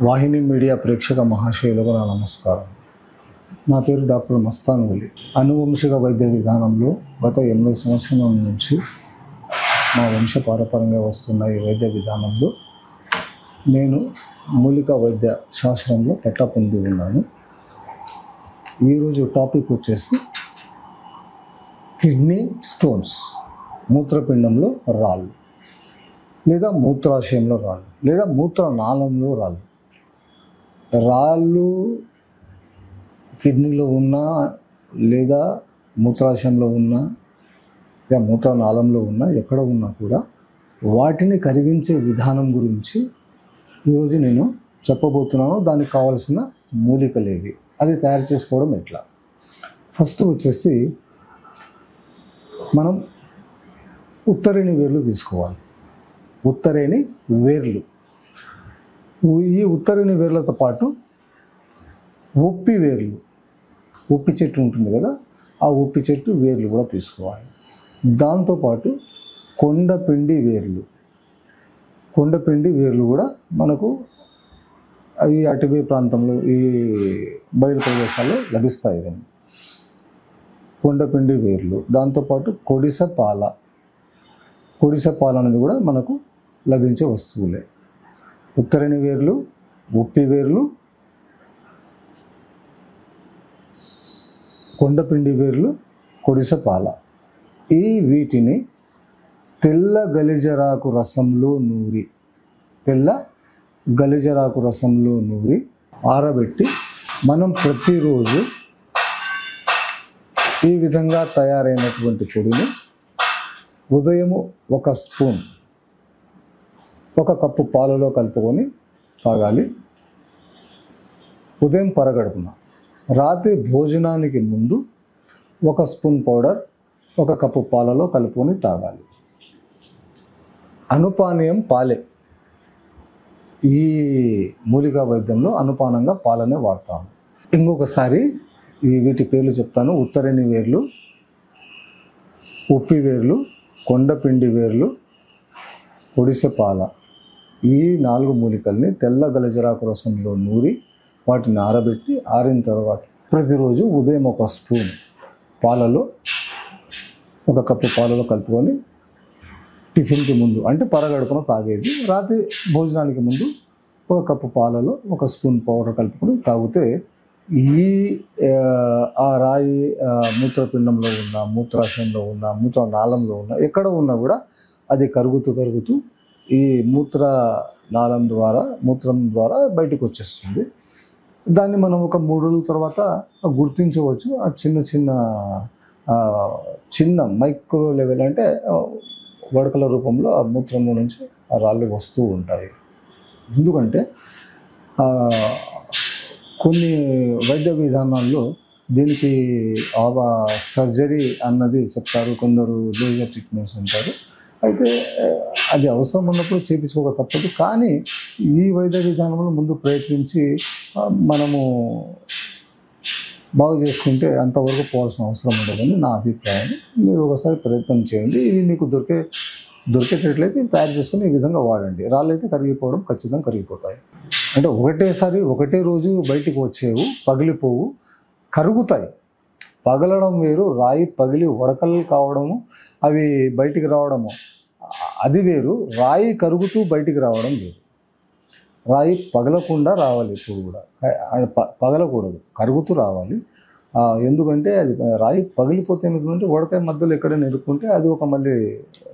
వాహిని media ప్రేక్షక మహాశయులకు నా నమస్కారం. నా పేరు డాక్టర్ మస్తాన్ వలి. అనువంశిక వైద్య విధానంలో గత 80 సంవత్సరాల నుంచి మా వంశపారపరంగా వస్తున్న ఈ వైద్య విధానంలో నేను మూలిక వైద్య శాస్త్రంలో పట్టా పొంది ఉన్నాను. ఈరోజు టాపిక్ వచ్చేసి కిడ్నీ స్టోన్స్, మూత్రపిండంలో రాళ్ళు లేదా మూత్రాశయంలో రాళ్ళు లేదా మూత్రనాళంలో రాళ్ళు. రాళ్ళు కిడ్నీలో ఉన్నా లేదా మూత్రాశయంలో ఉన్నా లేదా మూత్రనాళంలో ఉన్నా ఎక్కడ ఉన్నా కూడా వాటిని కరిగించే విధానం గురించి ఈరోజు నేను చెప్పబోతున్నాను. దానికి కావాల్సిన మూలికలు ఏవి, అది తయారు చేసుకోవడం ఎట్లా. ఫస్ట్ వచ్చేసి మనం ఉత్తరేణి వేర్లు తీసుకోవాలి. ఉత్తరేణి వేర్లు, ఈ ఉత్తరేణి వేర్లతో పాటు ఉప్పి వేర్లు, ఉప్పి చెట్టు ఉంటుంది కదా, ఆ ఉప్పి చెట్టు వేర్లు కూడా తీసుకోవాలి. దాంతోపాటు కొండపిండి వేర్లు, కొండపిండి వేర్లు కూడా మనకు ఈ అటవీ ప్రాంతంలో ఈ బయలు ప్రదేశాల్లో లభిస్తాయి. ఇవన్నీ కొండపిండి వేర్లు. దాంతోపాటు కొడిస పాల, కొడిస పాల అనేది కూడా మనకు లభించే వస్తువులే. ఉత్తరేణి వేర్లు, ఉప్పి వేర్లు, కొండపిండి వేర్లు, కొడిస పాల. వీటిని తెల్ల గలిజరాకు రసంలో నూరి, తెల్ల గలిజరాకు రసంలో నూరి ఆరబెట్టి మనం ప్రతిరోజు ఈ విధంగా తయారైనటువంటి పొడిని ఉదయము 1 స్పూన్ 1 కప్పు పాలలో కలుపుకొని తాగాలి. ఉదయం పరగడుపున. రాత్రి భోజనానికి ముందు 1 స్పూన్ పౌడర్ 1 కప్పు పాలలో కలుపుకొని తాగాలి. అనుపానీయం పాలే. ఈ మూలికా వైద్యంలో అనుపానంగా పాలనే వాడతాము. ఇంకొకసారి వీటి పేర్లు చెప్తాను. ఉత్తరేణి వేర్లు, ఉప్పి వేర్లు, కొండపిండి వేర్లు, ఒడిసె పాల. ఈ 4 మూలికల్ని తెల్ల గలజరాకు రసంలో నూరి వాటిని ఆరబెట్టి ఆరిన తర్వాత ప్రతిరోజు ఉదయం 1 స్పూన్ పాలలో 1 కప్పు పాలలో కలుపుకొని టిఫిన్కి ముందు అంటే పరగడుపున తాగేది. రాత్రి భోజనానికి ముందు 1 కప్పు పాలలో 1 స్పూన్ పౌడర్ కలుపుకొని తాగితే ఆ రాయి మూత్రపిండంలో ఉన్న, మూత్రాశయంలో ఉన్న, మూత్రనాళంలో ఉన్న, ఎక్కడ ఉన్నా కూడా అది కరుగుతూ ఈ మూత్రం ద్వారా బయటకు వచ్చేస్తుంది. దాన్ని మనం ఒక 3 రోజుల తర్వాత గుర్తించవచ్చు. ఆ చిన్న మైక్రో లెవెల్ అంటే వడకల రూపంలో ఆ మూత్రంలో నుంచి ఆ రాళ్ళు వస్తూ ఉంటాయి. ఎందుకంటే కొన్ని వైద్య విధానాల్లో దీనికి సర్జరీ అన్నది చెప్తారు, కొందరు లేజర్ ట్రీట్మెంట్స్ అంటారు. అయితే అది అవసరం ఉన్నప్పుడు చేయించుకోక తప్పదు. కానీ ఈ వైద్య విధానంలో ముందు ప్రయత్నించి మనము బాగు చేసుకుంటే అంతవరకు పోవాల్సిన అవసరం ఉండదని నా అభిప్రాయం. మీరు ఒకసారి ప్రయత్నం చేయండి. ఇది మీకు దొరికేటట్లయితే తయారు చేసుకుని ఈ విధంగా వాడండి. రాళ్ళైతే కరిగిపోవడం ఖచ్చితంగా కరిగిపోతాయి. అంటే ఒకటే రోజు బయటికి వచ్చేవు, పగిలిపోవు, కరుగుతాయి. పగలడం వేరు, రాయి పగిలి వడకలు కావడము, అవి బయటికి రావడము అది వేరు. రాయి కరుగుతూ బయటికి రావడం వేరు. రాయి పగలకుండా రావాలి, ఎప్పుడు కూడా పగలకూడదు, కరుగుతూ రావాలి. ఎందుకంటే అది రాయి పగిలిపోతే ఏమిటంటే వడకాయ మధ్యలో ఎక్కడైనా ఎదుర్కొంటే అది ఒక మళ్ళీ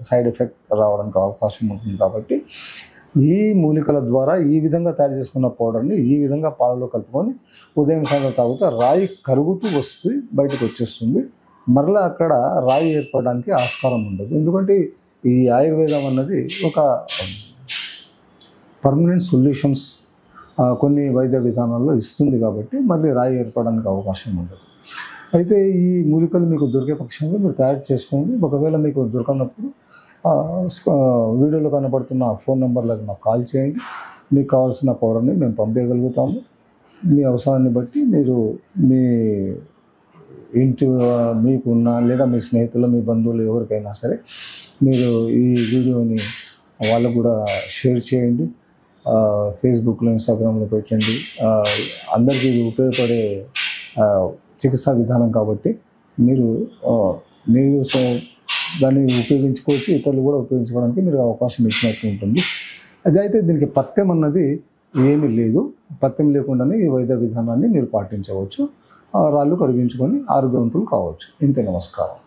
సైడ్ ఎఫెక్ట్ రావడానికి అవకాశం ఉంటుంది. కాబట్టి ఈ మూలికల ద్వారా ఈ విధంగా తయారు చేసుకున్న పౌడర్ని ఈ విధంగా పాలలో కలుపుకొని ఉదయం సాయంత్రం తాగితే రాయి కరుగుతూ వస్తూ బయటకు వచ్చేస్తుంది. మరలా అక్కడ రాయి ఏర్పడడానికి ఆస్కారం ఉండదు. ఎందుకంటే ఈ ఆయుర్వేదం అన్నది ఒక పర్మనెంట్ సొల్యూషన్స్ కొన్ని వైద్య విధానాల్లో ఇస్తుంది. కాబట్టి మళ్ళీ రాయి ఏర్పడడానికి అవకాశం ఉండదు. అయితే ఈ మూలికలు మీకు దొరికే పక్షంలో మీరు తయారు చేసుకోండి. ఒకవేళ మీకు దొరకనప్పుడు వీడియోలో కనబడుతున్న ఫోన్ నెంబర్లకు నాకు కాల్ చేయండి. మీకు కావాల్సిన పౌడర్ని మేము పంపించగలుగుతాము. మీ అవసరాన్ని బట్టి మీరు మీ మీకున్న లేదా మీ స్నేహితులు, మీ బంధువులు ఎవరికైనా సరే మీరు ఈ వీడియోని వాళ్ళకు కూడా షేర్ చేయండి. ఫేస్బుక్లో, ఇన్స్టాగ్రామ్లో పెట్టండి. అందరికీ ఇది ఉపయోగపడే చికిత్సా విధానం కాబట్టి మీరు మీరు దాన్ని ఉపయోగించుకోవచ్చు, ఇతరులు కూడా ఉపయోగించుకోవడానికి మీరు అవకాశం ఇచ్చినట్టు ఉంటుంది. అదైతే దీనికి పథ్యం అన్నది ఏమీ లేదు. పథ్యం లేకుండానే ఈ వైద్య విధానాన్ని మీరు పాటించవచ్చు. రాళ్ళు కరిగించుకొని ఆరోగ్యవంతులు కావచ్చు. ఇంతే. నమస్కారం.